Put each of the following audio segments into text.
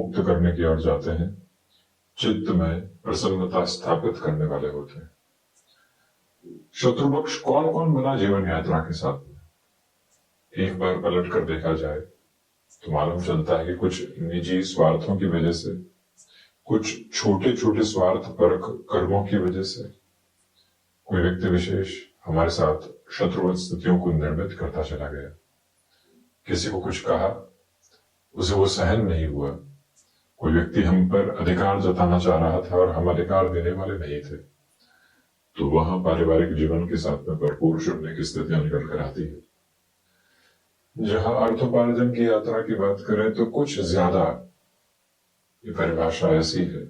मुक्त करने की ओर जाते हैं, चित्त में प्रसन्नता स्थापित करने वाले होते हैं। शत्रु पक्ष कौन कौन बना जीवन यात्रा के साथ में? एक बार पलट कर देखा जाए तो मालूम चलता है कि कुछ निजी स्वार्थों की वजह से, कुछ छोटे छोटे स्वार्थ परक कर्मों की वजह से कोई व्यक्ति विशेष हमारे साथ शत्रुवत स्थितियों को निर्मित करता चला गया। किसी को कुछ कहा, उसे वो सहन नहीं हुआ। कोई व्यक्ति हम पर अधिकार जताना चाह रहा था और हम अधिकार देने वाले नहीं थे, तो वहां पारिवारिक जीवन के साथ में भरपूर शून्य की स्थितियां निकल कर आती है। जहां अर्थोपार्जन की यात्रा की बात करें तो कुछ ज्यादा ये परिभाषा ऐसी है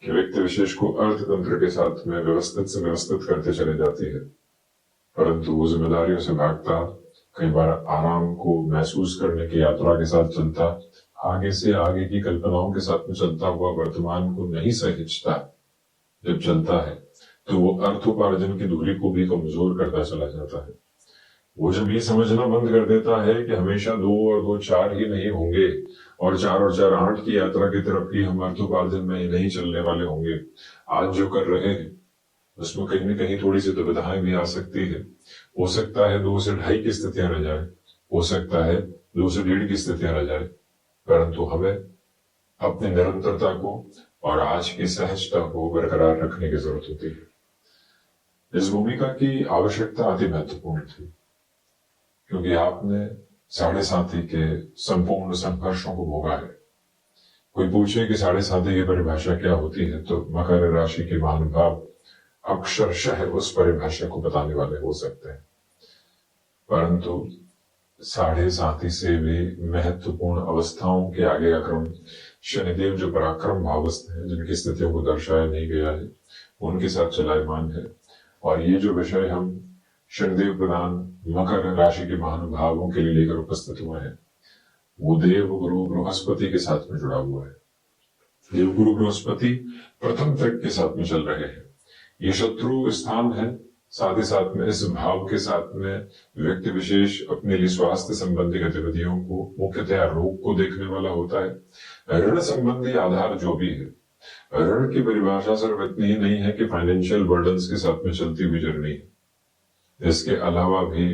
कि व्यक्ति विशेष को अर्थतंत्र के साथ में व्यवस्थित से व्यवस्थित करते चले जाती है, परंतु वो जिम्मेदारियों से भागता, कई बार आराम को महसूस करने की यात्रा के साथ चलता, आगे से आगे की कल्पनाओं के साथ में चलता हुआ वर्तमान को नहीं सहिंचता। जब चलता है तो वो अर्थोपार्जन की दूरी को भी कमजोर करता चला जाता है। वो जब ये समझना बंद कर देता है कि हमेशा 2 और 2 4 ही नहीं होंगे और 4 और 4 8 की यात्रा की तरफ ही हम अर्थोपार्जन में नहीं चलने वाले होंगे, आज जो कर रहे हैं उसमें कहीं न कहीं थोड़ी सी दुविधाएं भी आ सकती है। हो सकता है 2 से 2.5 की स्थितियां रह जाए, हो सकता है 2 से 1.5 की स्थितियां रह जाए, परंतु हमें अपनी निरंतरता को और आज की सहजता को बरकरार रखने की जरूरत होती है। इस भूमिका की आवश्यकता अति महत्वपूर्ण थी, क्योंकि आपने 7.5 के संपूर्ण संघर्षों को भोगा है। कोई पूछे कि 7.5 की परिभाषा क्या होती है, तो मकर राशि के महानुभाव अक्षरशः उस परिभाषा को बताने वाले हो सकते हैं, परंतु 7.5 से भी महत्वपूर्ण अवस्थाओं के आगे का क्रम शनिदेव जो पराक्रम भावस्थ है, जिनकी स्थितियों को दर्शाया नहीं गया है, उनके साथ चलायमान है। और ये जो विषय हम शनिदेव प्रदान मकर राशि के महानुभावों के लिए लेकर उपस्थित हुए हैं, वो देव गुरु बृहस्पति के साथ में जुड़ा हुआ है। देव गुरु बृहस्पति प्रथम तक के साथ में चल रहे हैं। ये शत्रु स्थान है, साथ ही साथ में इस भाव के साथ में व्यक्ति विशेष अपने लिए स्वास्थ्य संबंधी गतिविधियों को, मुख्यतया रोग को देखने वाला होता है। ऋण संबंधी आधार जो भी है, ऋण की परिभाषा सिर्फ इतनी ही नहीं है कि फाइनेंशियल बर्डन्स के साथ में चलती हुई जर्नी है। इसके अलावा भी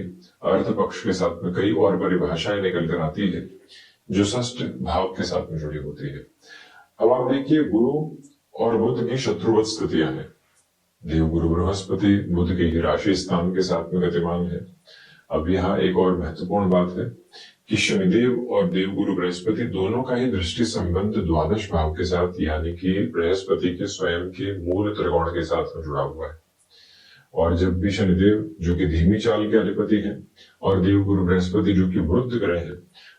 अर्थ पक्ष के साथ में कई और परिभाषाएं निकल कर आती है जो षष्ठ भाव के साथ में जुड़ी होती है। अब आप देखिए, गुरु और बुध की शत्रुवत स्थितियां हैं। देव गुरु बृहस्पति बुध के ही राशि स्थान के साथ में गतिमान है। अब यहाँ एक और महत्वपूर्ण बात है कि शनिदेव और देव गुरु बृहस्पति दोनों का ही दृष्टि संबंध द्वादश भाव के साथ, यानी कि बृहस्पति के स्वयं के मूल त्रिकोण के साथ में जुड़ा हुआ है। और जब भी शनिदेव जो कि धीमी चाल के अधिपति हैं और देव गुरु बृहस्पति जो कि वृद्ध ग्रह है,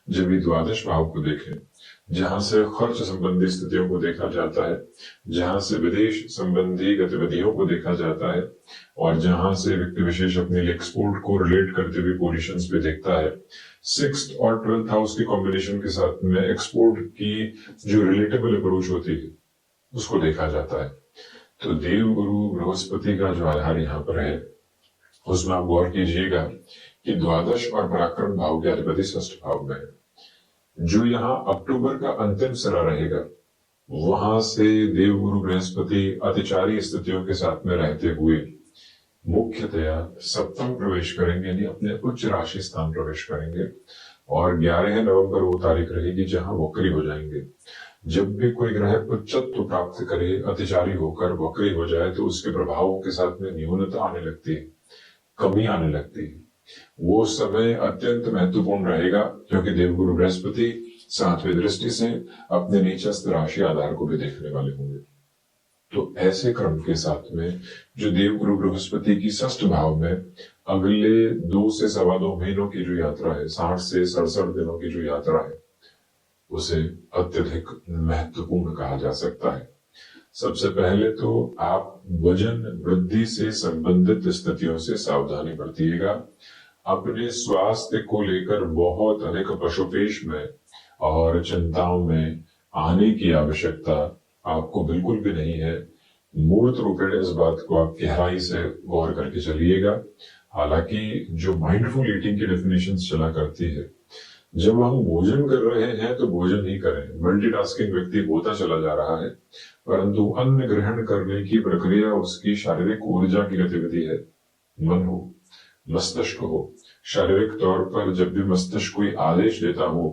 जब भी द्वादश भाव को देखें, जहां से खर्च संबंधी स्थितियों को देखा जाता है, जहां से विदेश संबंधी गतिविधियों को देखा जाता है, और जहां से व्यक्ति विशेष अपने एक्सपोर्ट को रिलेट करते हुए पोजीशंस पे देखता है, 6th और 12th हाउस की कॉम्बिनेशन के साथ में एक्सपोर्ट की जो रिलेटेबल अप्रोच होती है उसको देखा जाता है। तो देव गुरु बृहस्पति का जो आधार यहाँ पर है, उसमें आप गौर कीजिएगा कि द्वादश और पराक्रम भाव के अधिपति षष्ठ भाव में है। जो यहाँ अक्टूबर का अंतिम सिरा रहेगा, वहां से देव गुरु बृहस्पति अतिचारी स्थितियों के साथ में रहते हुए मुख्यतया सप्तम प्रवेश करेंगे, यानी अपने उच्च राशि स्थान प्रवेश करेंगे। और 11 नवंबर वो तारीख रहेगी जहां वक्री हो जाएंगे। जब भी कोई ग्रह उच्चत्व प्राप्त करे, अतिचारी होकर वक्री हो जाए, तो उसके प्रभावों के साथ में न्यूनता आने लगती है, कमी आने लगती है। वो समय अत्यंत महत्वपूर्ण रहेगा, क्योंकि देवगुरु बृहस्पति 7वीं दृष्टि से अपने नीचस्थ राशि आधार को भी देखने वाले होंगे। तो ऐसे क्रम के साथ में जो देवगुरु बृहस्पति की षष्ठ भाव में अगले 2 से 2.25 महीनों की जो यात्रा है, 60 से 67 दिनों की जो यात्रा है, उसे अत्यधिक महत्वपूर्ण कहा जा सकता है। सबसे पहले तो आप वजन वृद्धि से संबंधित स्थितियों से सावधानी बरतिएगा। अपने स्वास्थ्य को लेकर बहुत अधिक पशुपेश में और चिंताओं में आने की आवश्यकता आपको बिल्कुल भी नहीं है। मूर्त रूपेण इस बात को आप गहराई से गौर करके चलिएगा। हालांकि जो माइंडफुल ईटिंग की डेफिनेशन चला करती है, जब हम भोजन कर रहे हैं तो भोजन ही करें। मल्टीटास्किंग व्यक्ति होता चला जा रहा है, परंतु अन्न ग्रहण करने की प्रक्रिया उसकी शारीरिक ऊर्जा की गतिविधि है। मन हो, मस्तिष्क हो, शारीरिक तौर पर जब भी मस्तिष्क कोई आदेश देता हो,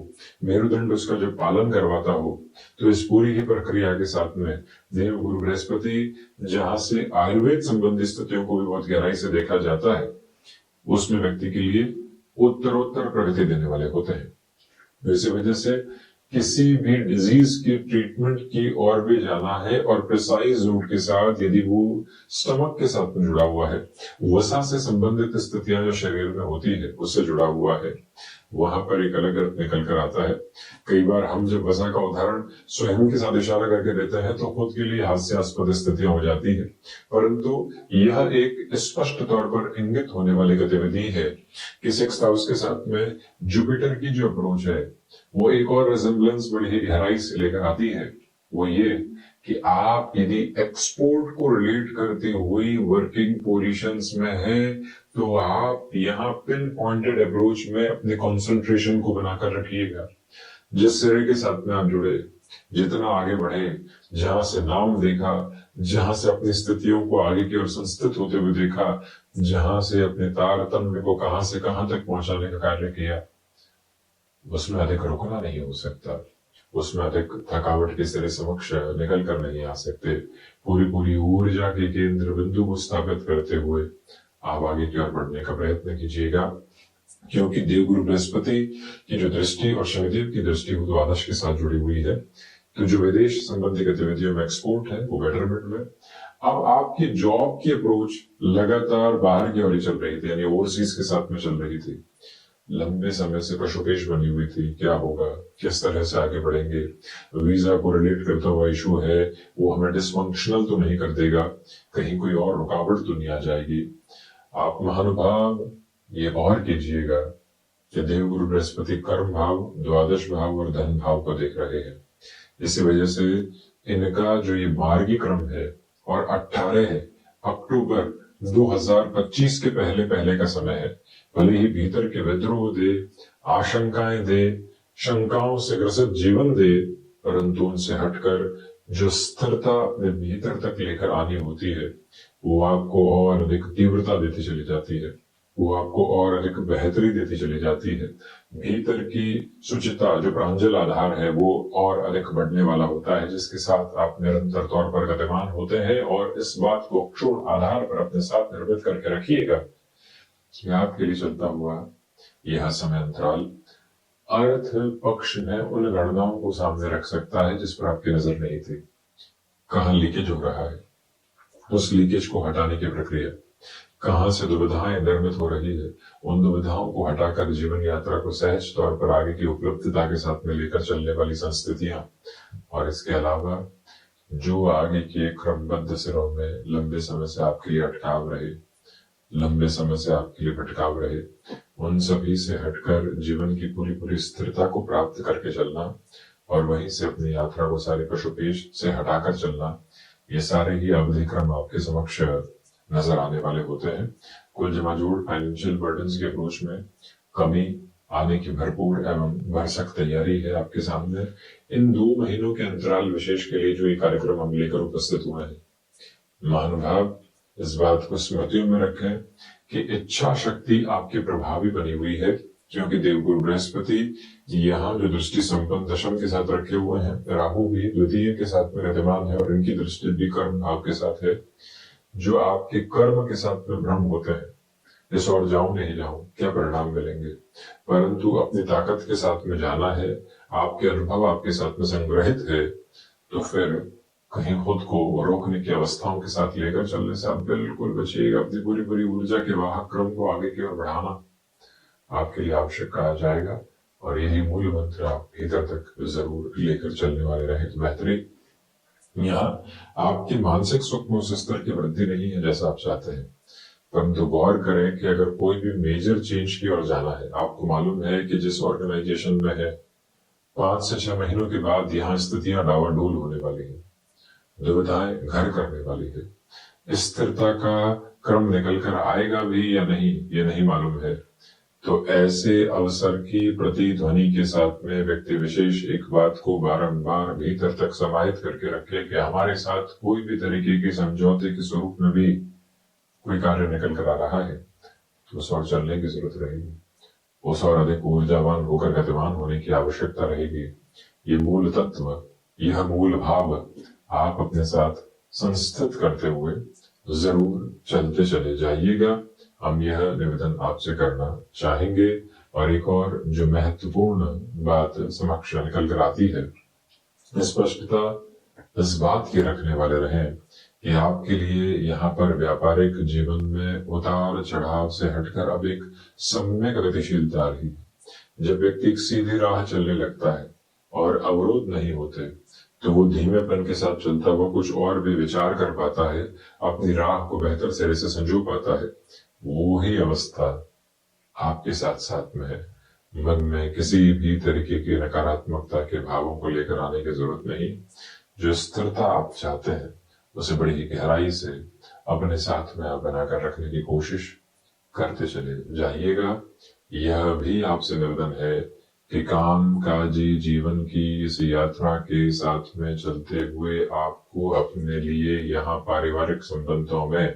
मेरुदंड उसका जब पालन करवाता हो, तो इस पूरी ही प्रक्रिया के साथ में देव गुरु बृहस्पति, जहां से आयुर्वेद संबंधी स्थितियों को भी बहुत गहराई से देखा जाता है, उसमें व्यक्ति के लिए उत्तरोत्तर प्रगति देने वाले होते हैं। इसी वजह से किसी भी डिजीज की ट्रीटमेंट की ओर भी जाना है और प्रिसाइज रूट के साथ, यदि वो स्टमक के साथ में जुड़ा हुआ है, वसा से संबंधित स्थितियां जो शरीर में होती है उससे जुड़ा हुआ है, वहां पर एक अलग अर्थ निकल कर आता है। कई बार हम जब वसा का उदाहरण स्वयं के साथ इशारा करके देते हैं तो खुद के लिए हास्यास्पद स्थितियां हो जाती है, परंतु यह एक स्पष्ट तौर पर इंगित होने वाली गतिविधि है कि सिक्स्थ हाउस के साथ में जुपिटर की जो अप्रोच है वो एक और रिजेम्बलेंस बड़ी ही गहराई से लेकर आती है। वो ये कि आप यदि एक्सपोर्ट को रिलेट करते हुए वर्किंग पोजीशंस में हैं, तो आप यहाँ पिन पॉइंटेड अप्रोच में अपने कंसंट्रेशन को बनाकर रखिएगा। जिस सिरे के साथ में आप जुड़े, जितना आगे बढ़े, जहां से नाम देखा, जहां से अपनी स्थितियों को आगे की ओर संस्थित होते हुए देखा, जहां से अपने तारतम्य को कहां से कहां तक पहुंचाने का कार्य किया, उसमें अधिक रुकना नहीं हो सकता, उसमें अधिक थकावट के सिरे समक्ष निकल कर नहीं आ सकते। पूरी ऊर्जा के केंद्र बिंदु को स्थापित करते हुए आप आगे की ओर बढ़ने का प्रयत्न कीजिएगा, क्योंकि देवगुरु बृहस्पति की जो दृष्टि और शनिदेव की दृष्टि वो द्वादश के साथ जुड़ी हुई है। तो जो विदेश संबंधी गतिविधियों में एक्सपोर्ट है वो बेटरमेंट में। अब आपकी जॉब की अप्रोच लगातार बाहर की ओर चल रही थी, यानी ओवरसीज के साथ में चल रही थी, लंबे समय से पशुपेश बनी हुई थी, क्या होगा, किस तरह से आगे बढ़ेंगे, वीजा को रिलेट करता हुआ इशू है, वो हमें डिसफंक्शनल तो नहीं कर देगा, कहीं कोई और रुकावट तो नहीं आ जाएगी। आप महानुभाव ये और कीजिएगा कि देवगुरु बृहस्पति कर्म भाव, द्वादश भाव और धन भाव को देख रहे हैं। इसी वजह से इनका जो ये मार्गी क्रम है और 18 अक्टूबर 2025 के पहले पहले का समय है। भले ही भीतर के विद्रोह दे, आशंकाएं दे, शंकाओं से ग्रसित जीवन दे, परंतु उनसे हटकर जो स्थिरता अपने भीतर तक लेकर आनी होती है, वो आपको और अधिक तीव्रता देती चली जाती है, वो आपको और अधिक बेहतरी देती चली जाती है। भीतर की सुचिता जो प्रांजल आधार है वो और अधिक बढ़ने वाला होता है, जिसके साथ आप निरंतर तौर पर गतिमान होते हैं। और इस बात को क्षुण आधार पर अपने साथ निर्मित करके रखिएगा कि आपके लिए चलता हुआ यह समय अंतराल अर्थ पक्ष में उन गणनाओं को सामने रख सकता है जिस पर आपकी नजर नहीं थी। कहां लीकेज हो रहा है, उस लीकेज को हटाने की प्रक्रिया, कहां से दुविधाएं निर्मित हो रही है, उन दुविधाओं को हटाकर जीवन यात्रा को सहज तौर पर आगे की उपलब्धता के साथ में लेकर चलने वाली संस्थितियां, और इसके अलावा जो आगे के क्रमबद्ध सिरों में लंबे समय से आपके लिए अटकाव रहे, लंबे समय से आपके लिए भटकाव रहे, उन सभी से हटकर जीवन की पूरी स्थिरता को प्राप्त करके चलना और वहीं से अपनी यात्रा को सारे पशुपेश से हटाकर चलना, ये सारे ही अवधि क्रम आपके समक्ष नजर आने वाले होते हैं। कुल जमाजोड़ फाइनेंशियल बर्डन्स के अप्रोच में कमी आने की भरपूर एवं भरसक तैयारी है आपके सामने। इन 2 महीनों के अंतराल विशेष के लिए जो ये कार्यक्रम हम लेकर उपस्थित हुए हैं, महानुभाव इस बात को स्मृतियों में रखें कि इच्छा शक्ति आपकी प्रभावी बनी हुई है, क्योंकि देवगुरु बृहस्पति यहाँ जो दृष्टि संपन्न दशम के साथ रखे हुए हैं, राहु भी द्वितीय के साथ में विद्यमान है और इनकी दृष्टि भी कर्म भाव के साथ है, जो आपके कर्म के साथ में भ्रम होते हैं, इस और जाऊं नहीं जाऊं, क्या परिणाम मिलेंगे, परंतु अपनी ताकत के साथ में जाना है, आपके अनुभव आपके साथ में संग्रहित है, तो फिर कहीं खुद को रोकने की अवस्थाओं के साथ लेकर चलने से आप बिल्कुल बचिएगा। अपनी पूरी ऊर्जा के वाहक क्रम को आगे की ओर बढ़ाना आपके लिए आवश्यक कहा जाएगा, और यही मूल मंत्र आप भीतर तक जरूर लेकर चलने वाले रहे तो बेहतरीन। यहाँ आपकी मानसिक सुख में उस स्तर की वृद्धि नहीं है जैसा आप चाहते हैं, परंतु गौर करें कि अगर कोई भी मेजर चेंज की ओर जाना है, आपको मालूम है कि जिस ऑर्गेनाइजेशन में है 5 से 6 महीनों के बाद यहाँ स्थितियां डावाडोल होने वाली है, दुविधाएं घर करने वाली है। स्थिरता का क्रम निकल कर आएगा भी या नहीं ये नहीं मालूम है, तो ऐसे अवसर की प्रतिध्वनि के साथ में व्यक्ति विशेष एक बात को बारंबार भीतर तक समाहित करके रखे कि हमारे साथ कोई भी तरीके के समझौते के स्वरूप में भी कोई कार्य निकल कर आ रहा है तो उस और चलने की जरूरत रहेगी, उस और अधिक ऊर्जावान होकर गतिमान होने की आवश्यकता रहेगी। ये मूल तत्व, यह मूल भाव आप अपने साथ संस्थित करते हुए जरूर चलते चले जाइएगा। हम यह निवेदन आपसे करना चाहेंगे। और एक और जो महत्वपूर्ण बात समक्ष निकल कर आती है, स्पष्टता इस बात की रखने वाले रहें कि आपके लिए यहाँ पर व्यापारिक जीवन में उतार चढ़ाव से हटकर अब एक सम्यक गतिशीलता रही। जब व्यक्ति एक सीधी राह चलने लगता है और अवरोध नहीं होते तो वो धीमेपन के साथ चलता हुआ कुछ और भी विचार कर पाता है, अपनी राह को बेहतर सिरे से संजो पाता है। वो ही अवस्था आपके साथ साथ में है। मन में किसी भी तरीके की नकारात्मकता के भावों को लेकर आने की जरूरत नहीं। जो स्थिरता आप चाहते हैं उसे बड़ी ही गहराई से अपने साथ में आप बनाकर रखने की कोशिश करते चले जाइएगा। यह भी आपसे निवेदन है कि काम काजी जीवन की इस यात्रा के साथ में चलते हुए आपको अपने लिए यहाँ पारिवारिक संबंधों में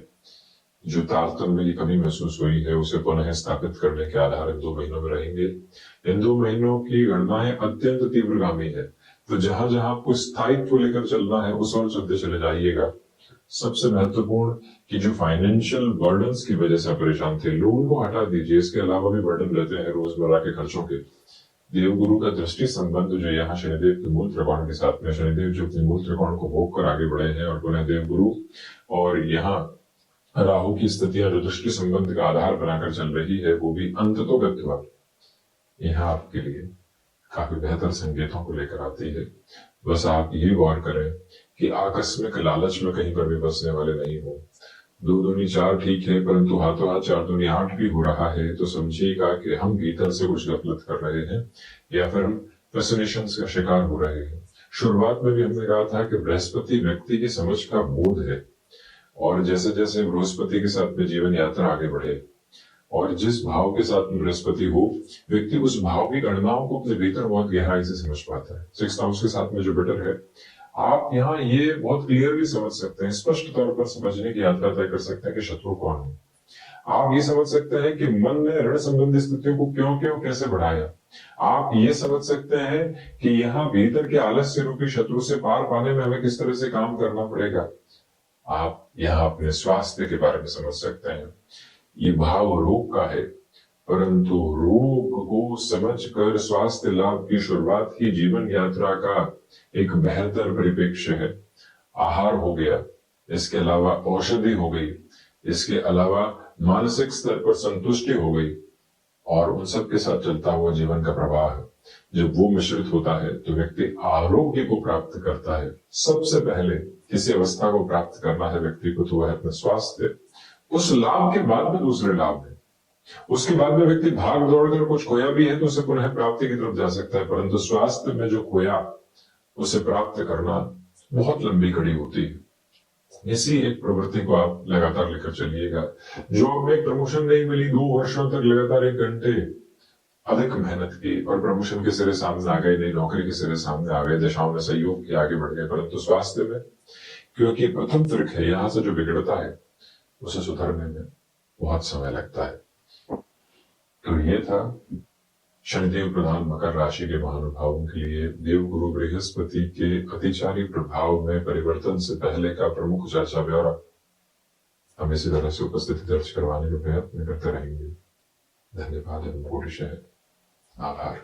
जो तारतम्य की कमी महसूस हुई है उसे पुनः स्थापित करने के आधार इन 2 महीनों में रहेंगे। इन 2 महीनों की गणनाएं अत्यंत तीव्रगामी है, तो जहां जहां आपको स्थायित्व लेकर चलना है उस और चलते चले जाइएगा। सबसे महत्वपूर्ण कि जो फाइनेंशियल बर्डन्स की वजह से परेशान थे, लोगों को हटा दीजिए। इसके अलावा भी बर्डन रहते हैं रोजमर्रा के खर्चों के। देवगुरु का दृष्टि संबंध जो यहाँ शनिदेव के मूल त्रिकोण के साथ में, शनिदेव जो अपने मूल त्रिकोण को भोग कर आगे बढ़े हैं और पुनः देवगुरु, और यहाँ राहु की स्थितियां जो दृष्टि संबंध का आधार बनाकर चल रही है वो भी अंततोगत्वा यहाँ आपके लिए काफी बेहतर संकेतों को लेकर आती है। बस आप ये गौर करें कि आकस्मिक लालच में कहीं पर भी बसने वाले नहीं हो। 2 दूनी 4 ठीक है, परंतु हाथों हाथ 4 दूनी 8 भी हो रहा है तो समझिएगा कि हम भीतर से कुछ गफलत कर रहे हैं या फिर हम फैसिनेशंस का शिकार हो रहे हैं। शुरुआत में भी हमने कहा था कि बृहस्पति व्यक्ति की समझ का बोध है, और जैसे जैसे बृहस्पति के साथ में जीवन यात्रा आगे बढ़े और जिस भाव के साथ में बृहस्पति हो, व्यक्ति उस भाव की गणनाओं को अपने भीतर बहुत गहराई से समझ पाता है। 6th हाउस के साथ में जुपिटर है। आप यहाँ ये बहुत क्लियरली समझ सकते हैं, स्पष्ट तौर पर समझने की यात्रा तय कर सकते हैं कि शत्रु कौन है। आप ये समझ सकते हैं कि मन ने ऋण संबंधी स्थितियों को क्यों क्यों कैसे बढ़ाया। आप ये समझ सकते हैं कि यहाँ भीतर के आलस्य रूपी शत्रु से पार पाने में हमें किस तरह से काम करना पड़ेगा। आप यहाँ अपने स्वास्थ्य के बारे में समझ सकते हैं। ये भाव रोग का है, परंतु रोग को समझकर स्वास्थ्य लाभ की शुरुआत ही जीवन यात्रा का एक बेहतर परिप्रेक्ष्य है। आहार हो गया, इसके अलावा औषधि हो गई, इसके अलावा मानसिक स्तर पर संतुष्टि हो गई, और उन सब के साथ चलता हुआ जीवन का प्रवाह जब वो मिश्रित होता है तो व्यक्ति आरोग्य को प्राप्त करता है। सबसे पहले किसी अवस्था को प्राप्त करना है व्यक्ति को तो वह है अपना स्वास्थ्य। उस लाभ के बाद में दूसरे लाभ है। उसके बाद में व्यक्ति भाग दौड़ कर कुछ खोया भी है तो उसे पुनः प्राप्ति की तरफ जा सकता है, परंतु स्वास्थ्य में जो खोया उसे प्राप्त करना बहुत लंबी कड़ी होती है। इसी एक प्रवृत्ति को आप लगातार लेकर चलिएगा। जॉब में प्रमोशन नहीं मिली, 2 वर्षों तक लगातार 1 घंटे अधिक मेहनत की और प्रमोशन के सिरे सामने आ गए, नई नौकरी के सिरे सामने आ गए, दशाओं में सहयोग किया, आगे बढ़ गए, परंतु स्वास्थ्य में क्योंकि प्रथम तर्क है, यहां से जो बिगड़ता है उसे सुधरने में बहुत समय लगता है। तो ये था शनिदेव प्रधान मकर राशि के महानुभावों के लिए देवगुरु बृहस्पति के अतिचारी प्रभाव में परिवर्तन से पहले का प्रमुख चर्चा ब्यौरा हम इसी तरह से उपस्थिति दर्ज करवाने का प्रयत्न करते रहेंगे। धन्यवाद एवं कोटि आभार।